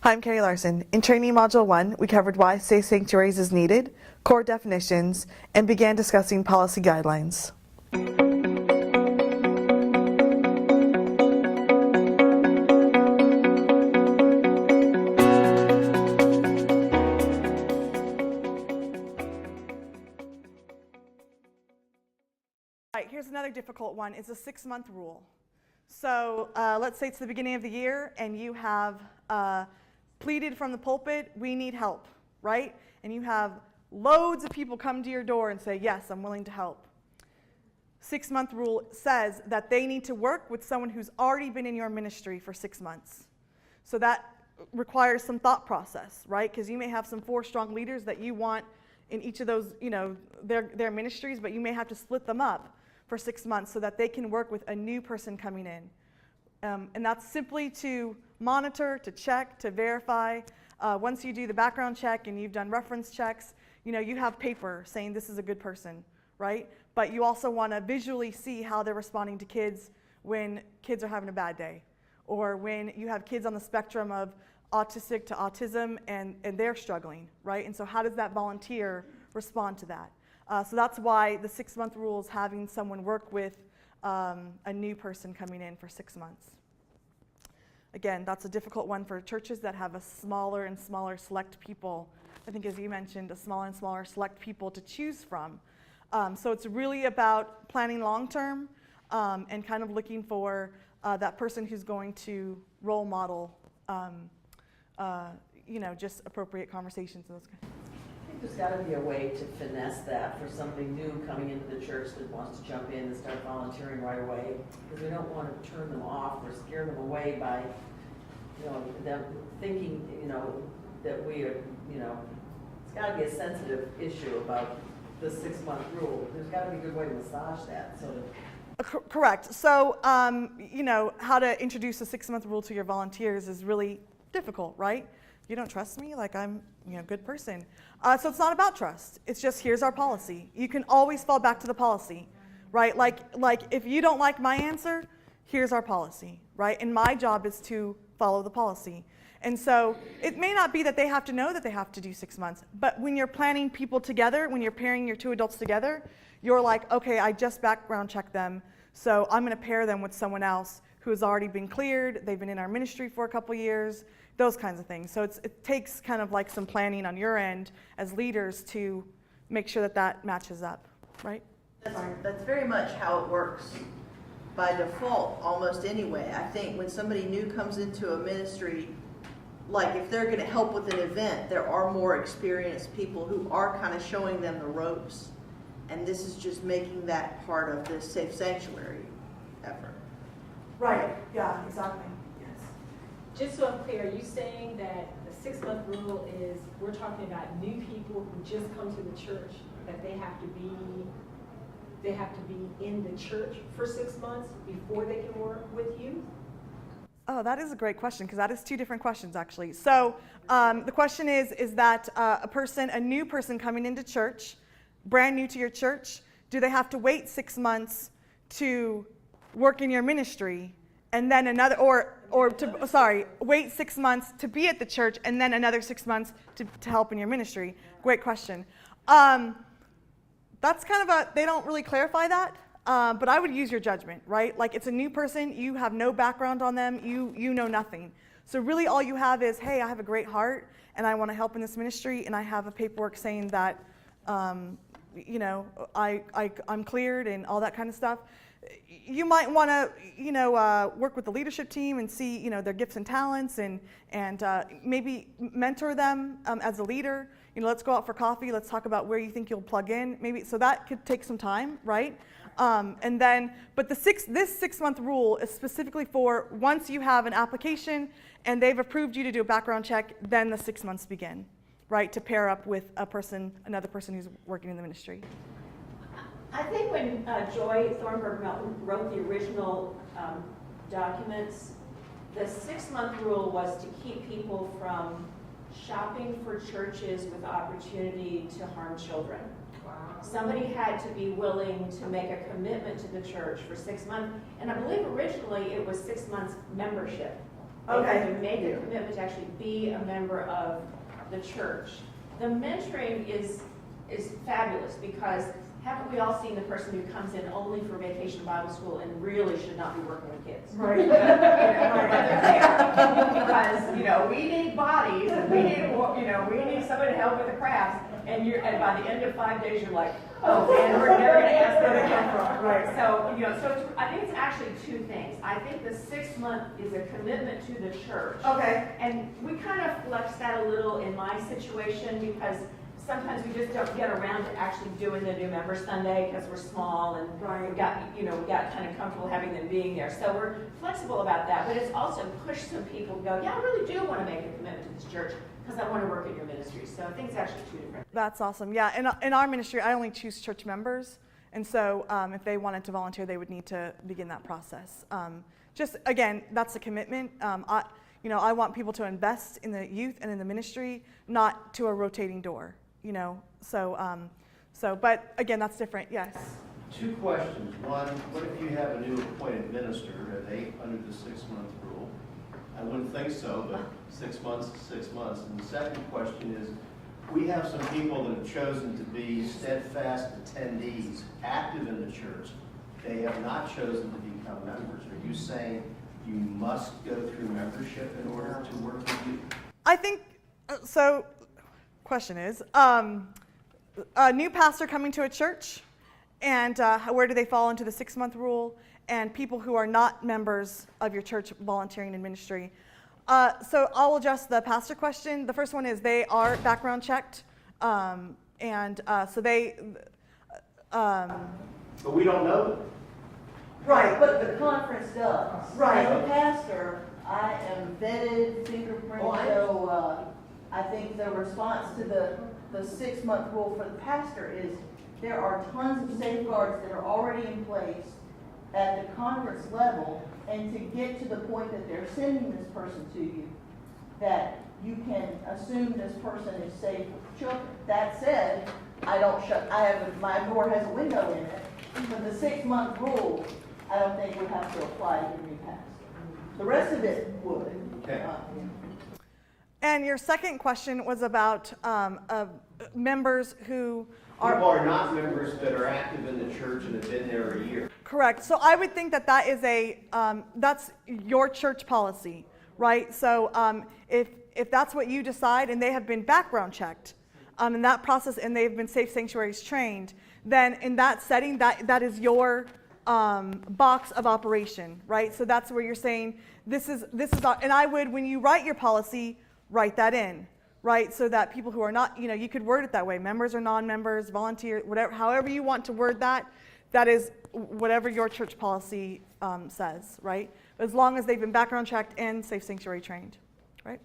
Hi, I'm Carrie Larson. In Training Module 1, we covered why safe sanctuaries is needed, core definitions, and began discussing policy guidelines. All right, here's another difficult one. It's a 6-month rule. So let's say it's the beginning of the year and you have pleaded from the pulpit, we need help, right? And you have loads of people come to your door and say, yes, I'm willing to help. 6-month rule says that they need to work with someone who's already been in your ministry for 6 months. So that requires some thought process, right? Because you may have some 4 strong leaders that you want in each of those, their ministries, but you may have to split them up for 6 months so that they can work with a new person coming in. And that's simply to monitor, to check, to verify. Once you do the background check and you've done reference checks, you have paper saying this is a good person, right? But you also want to visually see how they're responding to kids when kids are having a bad day, or when you have kids on the spectrum of autistic to autism and they're struggling, right? And so how does that volunteer respond to that? So that's why the 6-month rule is having someone work with a new person coming in for 6 months. Again, that's a difficult one for churches that have a smaller and smaller select people. I think, as you mentioned, a smaller and smaller select people to choose from. So it's really about planning long term and kind of looking for that person who's going to role model, just appropriate conversations and those kinds of things. I think there's got to be a way to finesse that for somebody new coming into the church that wants to jump in and start volunteering right away, because we don't want to turn them off or scare them away by, them thinking, that we are, it's got to be a sensitive issue about the 6-month rule. There's got to be a good way to massage that. Correct. So, how to introduce a 6-month rule to your volunteers is really difficult, right? You don't trust me, like I'm a good person. So it's not about trust. It's just, here's our policy. You can always fall back to the policy, right? Like if you don't like my answer, here's our policy, right? And my job is to follow the policy. And so it may not be that they have to know that they have to do 6 months, but when you're planning people together, when you're pairing your 2 adults together, you're like, okay, I just background checked them, so I'm going to pair them with someone else who has already been cleared, they've been in our ministry for a couple years, those kinds of things. So it takes kind of like some planning on your end as leaders to make sure that that matches up, right? That's very much how it works by default almost anyway. I think when somebody new comes into a ministry, like if they're going to help with an event, there are more experienced people who are kind of showing them the ropes. And this is just making that part of the safe sanctuary effort. Right, yeah, exactly. Yes. Just so I'm clear, are you saying that the 6-month rule is we're talking about new people who just come to the church, that they have to be in the church for 6 months before they can work with you? Oh, that is a great question, because that is 2 different questions, actually. So the question is that a new person coming into church, brand new to your church, do they have to wait 6 months to work in your ministry, and then wait 6 months to be at the church, and then another 6 months to help in your ministry? Great question. That's kind of they don't really clarify that. But I would use your judgment, right? Like, it's a new person, you have no background on them, you know nothing. So really all you have is, hey, I have a great heart and I want to help in this ministry, and I have a paperwork saying that, I'm cleared and all that kind of stuff. You might want to, work with the leadership team and see, their gifts and talents, and maybe mentor them as a leader. Let's go out for coffee. Let's talk about where you think you'll plug in. Maybe so that could take some time, right? But this 6-month rule is specifically for once you have an application and they've approved you to do a background check, then the 6 months begin, right? To pair up with another person who's working in the ministry. I think when Joy Thornburg Melton wrote the original documents, the 6-month rule was to keep people from shopping for churches with opportunity to harm children. Wow. Somebody had to be willing to make a commitment to the church for 6 months, and I believe originally it was 6 months membership. They have to make a commitment to actually be a member of the church. The mentoring is fabulous because haven't we all seen the person who comes in only for vacation Bible school and really should not be working with kids? Right. You know, but they're there because, you know, we need bodies, and we need somebody to help with the crafts, and by the end of 5 days, you're like, oh, and we're never going to ask them again. Right. So, you know, I think it's actually two things. I think the 6 month is a commitment to the church. Okay. And we kind of flex that a little in my situation because sometimes we just don't get around to actually doing the new member Sunday because we're small and we got kind of comfortable having them being there. So we're flexible about that, but it's also pushed some people to go, yeah, I really do want to make a commitment to this church because I want to work in your ministry. So I think it's actually two different. That's awesome. Yeah, in our ministry, I only choose church members. And so if they wanted to volunteer, they would need to begin that process. Just, again, that's a commitment. I want people to invest in the youth and in the ministry, not to a rotating door. But again, that's different, yes. 2 questions. One, what if you have a new appointed minister? Are they under the 6-month rule? I wouldn't think so, but 6 months is 6 months. And the second question is, we have some people that have chosen to be steadfast attendees, active in the church. They have not chosen to become members. Are you saying you must go through membership in order to work with you? I think, so, question is, a new pastor coming to a church, and where do they fall into the 6-month rule, and people who are not members of your church volunteering in ministry. So I'll address the pastor question. The first one is they are background checked, so they... But we don't know them. Right, but the conference does. Right. As a pastor, I am vetted, fingerprinted, so I think the response to the 6-month rule for the pastor is there are tons of safeguards that are already in place at the conference level, and to get to the point that they're sending this person to you, that you can assume this person is safe with children. That said, my door has a window in it, but the 6-month rule, I don't think would have to apply to your new pastor. The rest of it would. Okay. And your second question was about members who People are not members that are active in the church and have been there a year. Correct. So I would think that is that's your church policy, right? So if that's what you decide and they have been background checked in that process and they've been Safe Sanctuaries trained, then in that setting, that is your box of operation, right? So that's where you're saying this is and I would, when you write your policy, write that in. Right, so that people who are not, you could word it that way, members or non-members, volunteer, whatever, however you want to word that, that is whatever your church policy says, right? As long as they've been background checked and Safe Sanctuary trained, right?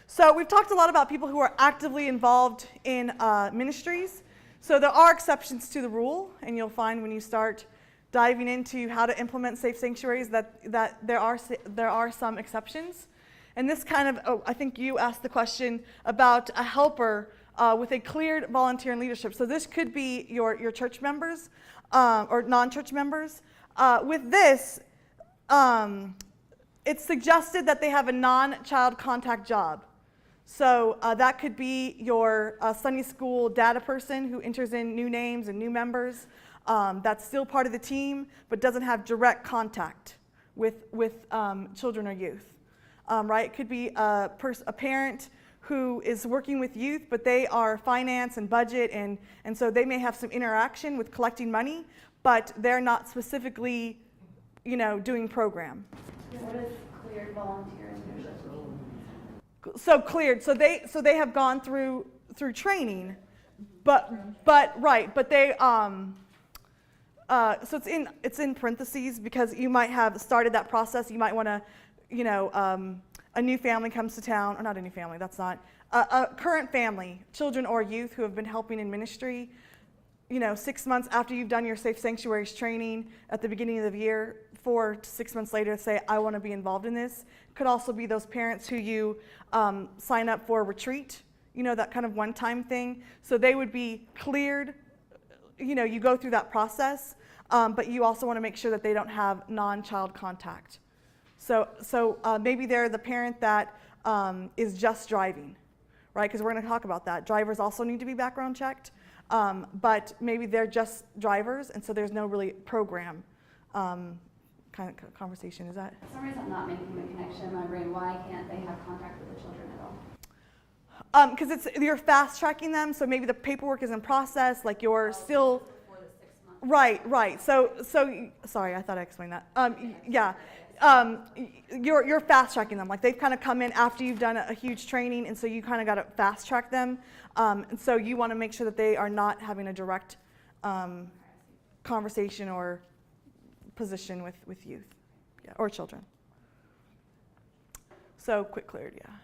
So we've talked a lot about people who are actively involved in ministries. So there are exceptions to the rule, and you'll find when you start diving into how to implement Safe Sanctuaries that there are some exceptions. And this kind of, I think you asked the question about a helper with a cleared volunteer and leadership. So this could be your church members or non-church members. With this, it's suggested that they have a non-child contact job. So that could be your Sunday school data person who enters in new names and new members. That's still part of the team, but doesn't have direct contact with children or youth. Right? It could be a parent who is working with youth, but they are finance and budget, and so they may have some interaction with collecting money, but they're not specifically, doing program. What is cleared volunteer and leadership? So cleared. So they have gone through training, but they so it's in parentheses because you might have started that process. You might want to. A new family comes to town, or not a new family, that's not, a current family, children or youth who have been helping in ministry, 6 months after you've done your Safe Sanctuaries training at the beginning of the year, 4 to 6 months later say, I want to be involved in this. Could also be those parents who you sign up for a retreat, that kind of one-time thing. So they would be cleared, you go through that process, but you also want to make sure that they don't have non-child contact So maybe they're the parent that is just driving, right? Because we're going to talk about that. Drivers also need to be background checked, but maybe they're just drivers, and so there's no really program kind of conversation. Is that? For some reason, I'm not making the connection in my brain. Why can't they have contact with the children at all? Because you're fast tracking them, so maybe the paperwork is in process, like you're still. Before the 6 months. Right. So sorry, I thought I explained that. Yeah, you're fast tracking them. Like they've kind of come in after you've done a huge training, and so you kind of got to fast track them. And so you want to make sure that they are not having a direct conversation or position with youth, yeah, or children. So quick clarity, yeah.